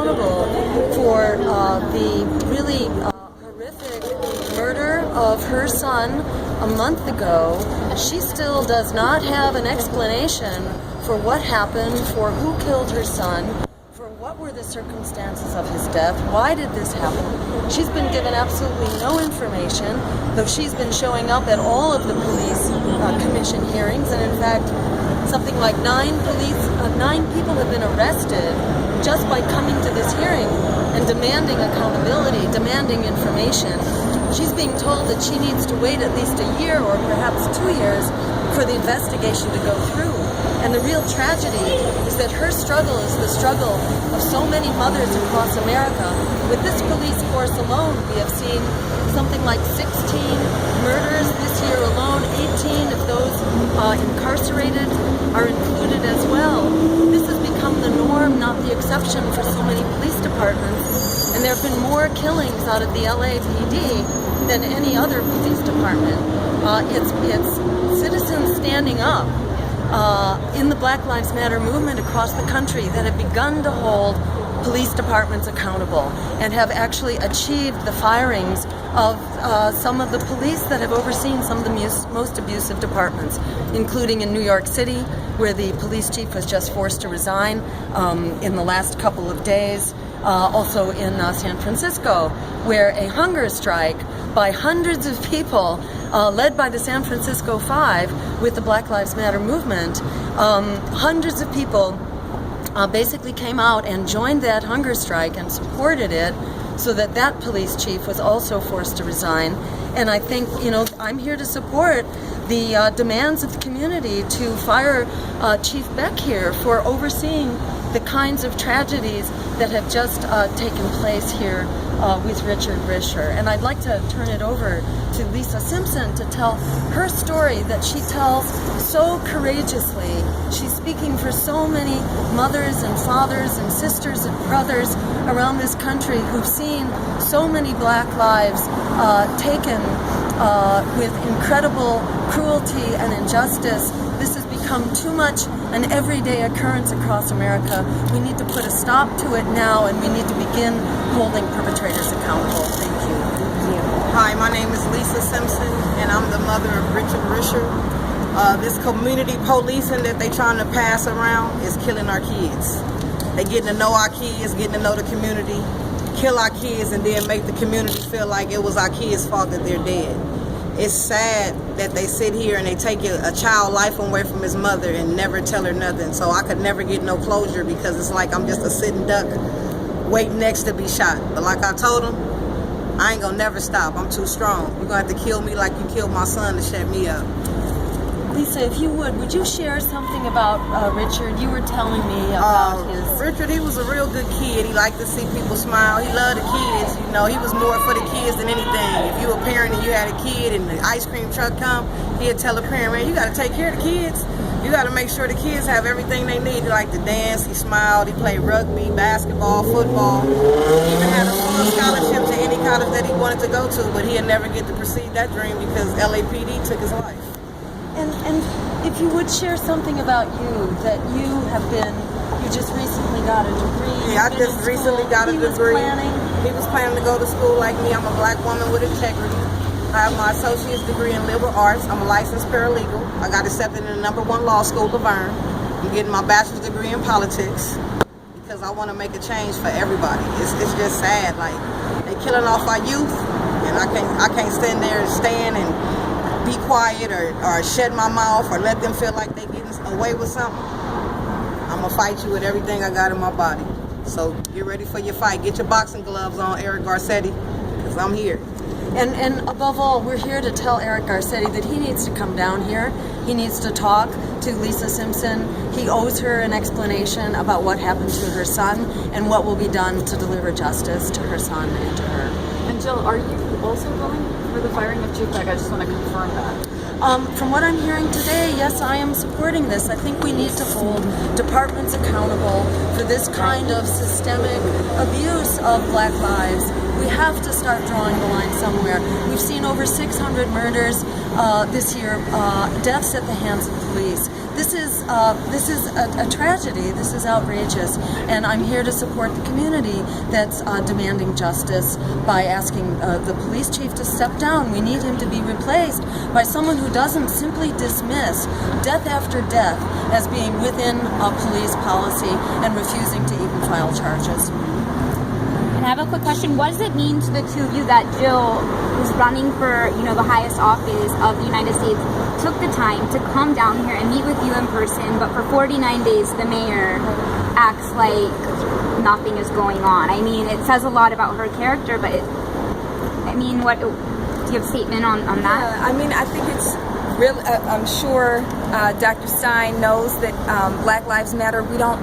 accountable for the really horrific murder of her son a month ago, she still does not have an explanation for what happened, for who killed her son, for what were the circumstances of his death, why did this happen. She's been given absolutely no information, though she's been showing up at all of the police commission hearings, and in fact, something like 9 people have been arrested just by coming to this hearing and demanding accountability, demanding information. She's being told that she needs to wait at least a year or perhaps 2 years for the investigation to go through. And the real tragedy is that her struggle is the struggle of so many mothers across America. With this police force alone, we have seen something like 16 murders this year alone. 18 of those incarcerated are included as well. This has become the norm, not the exception, for so many police departments. And there have been more killings out of the LAPD than any other police department. It's citizens standing up in the Black Lives Matter movement across the country that have begun to hold police departments accountable and have actually achieved the firings of some of the police that have overseen some of the most abusive departments, including in New York City, where the police chief was just forced to resign in the last couple of days. Also in San Francisco, where a hunger strike by hundreds of people, led by the San Francisco Five with the Black Lives Matter movement, hundreds of people basically came out and joined that hunger strike and supported it, so that that police chief was also forced to resign. And I think, I'm here to support the demands of the community to fire Chief Beck here for overseeing the kinds of tragedies that have just taken place here with Richard Risher. And I'd like to turn it over to Lisa Simpson to tell her story that she tells so courageously. She's speaking for so many mothers and fathers and sisters and brothers around this country who've seen so many Black lives taken with incredible cruelty and injustice. This has become too much an everyday occurrence across America. We need to put a stop to it now, and we need to begin holding perpetrators accountable. Thank you. Hi, my name is Lisa Simpson, and I'm the mother of Richard Risher. This community policing that they're trying to pass around is killing our kids. They're getting to know our kids, getting to know the community, kill our kids, and then make the community feel like it was our kids' fault that they're dead. It's sad that they sit here and they take a child life away from his mother and never tell her nothing. So I could never get no closure, because it's like I'm just a sitting duck waiting next to be shot. But like I told him, I ain't gonna never stop. I'm too strong. You're gonna have to kill me like you killed my son to shut me up. Lisa, if you would you share something about Richard? You were telling me about his... Richard, he was a real good kid. He liked to see people smile. He loved the kids. He was more for the kids than anything. If you were a parent and you had a kid and the ice cream truck come, he'd tell the parent, man, you gotta take care of the kids. You gotta make sure the kids have everything they need. He liked to dance, he smiled, he played rugby, basketball, football. He even had a full scholarship to any college that he wanted to go to, but he'd never get to pursue that dream because LAPD took his life. And if you would share something about you, that you just recently got a degree. Yeah, I just recently got a degree. He was planning to go to school like me. I'm a Black woman with integrity. I have my associate's degree in liberal arts. I'm a licensed paralegal. I got accepted in the #1 law school, Laverne. I'm getting my bachelor's degree in politics because I want to make a change for everybody. It's just sad. Like, they killing off our youth, and I can't stand there and be quiet or shut my mouth or let them feel like they getting away with something. I'm gonna fight you with everything I got in my body. So get ready for your fight. Get your boxing gloves on, Eric Garcetti, because I'm here. And above all, we're here to tell Eric Garcetti that he needs to come down here. He needs to talk to Lisa Simpson. He owes her an explanation about what happened to her son and what will be done to deliver justice to her son and to her. And Jill, are you also willing for the firing of Chief Beck? I just want to confirm that. From what I'm hearing today, yes, I am supporting this. I think we need to hold departments accountable for this kind of systemic abuse of Black lives. We have to start drawing the line somewhere. We've seen over 600 murders this year, deaths at the hands of police. This is a tragedy. This is outrageous, and I'm here to support the community that's demanding justice by asking the police chief to step down. We need him to be replaced by someone who doesn't simply dismiss death after death as being within a police policy and refusing to even file charges. And I have a quick question. What does it mean to the two of you that Jill, who's running for, the highest office of the United States, took the time to come down here and meet with you in person, but for 49 days the mayor acts like nothing is going on? I mean, it says a lot about her character, but what do you have a statement on that? Yeah, I mean, I think it's really, I'm sure Dr. Stein knows that Black Lives Matter. We don't